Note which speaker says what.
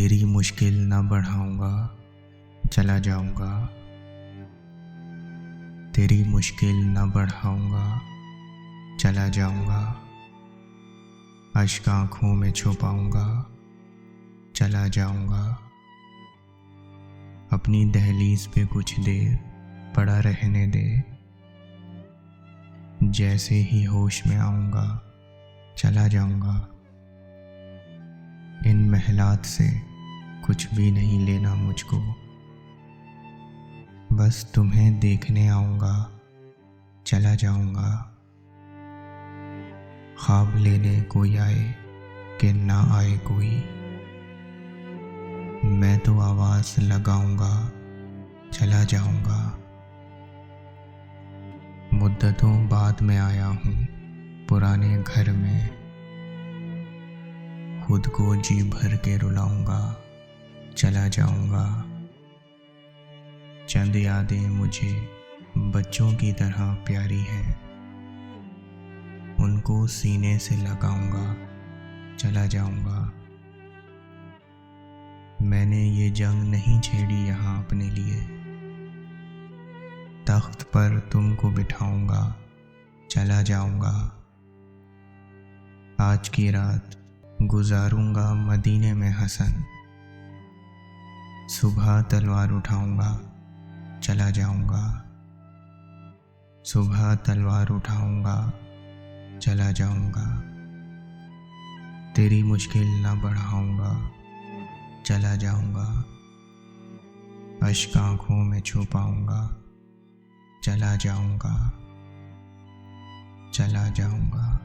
Speaker 1: तेरी मुश्किल न बढ़ाऊंगा, चला जाऊंगा। तेरी मुश्किल न बढ़ाऊंगा, चला जाऊंगा। अश्क आँखों में छुपाऊंगा, चला जाऊंगा। अपनी दहलीज पे कुछ देर पड़ा रहने दे। जैसे ही होश में आऊंगा, चला जाऊंगा। इन महलात से कुछ भी नहीं लेना मुझको, बस तुम्हें देखने आऊंगा, चला जाऊंगा। ख्वाब लेने कोई आए कि ना आए कोई, मैं तो आवाज़ लगाऊंगा, चला जाऊंगा। मुद्दतों बाद में आया हूँ पुराने घर में, खुद को जी भर के रुलाऊंगा, चला जाऊंगा। चंद यादें मुझे बच्चों की तरह प्यारी हैं, उनको सीने से लगाऊंगा, चला जाऊंगा। मैंने ये जंग नहीं छेड़ी यहाँ अपने लिए, तख्त पर तुमको बिठाऊंगा, चला जाऊंगा। आज की रात गुजारूंगा मदीने में हसन, सुबह तलवार उठाऊंगा, चला जाऊंगा। सुबह तलवार उठाऊंगा, चला जाऊंगा। तेरी मुश्किल न बढ़ाऊंगा, चला जाऊंगा। अश्क आँखों में छुपाऊंगा, चला जाऊंगा, चला जाऊंगा।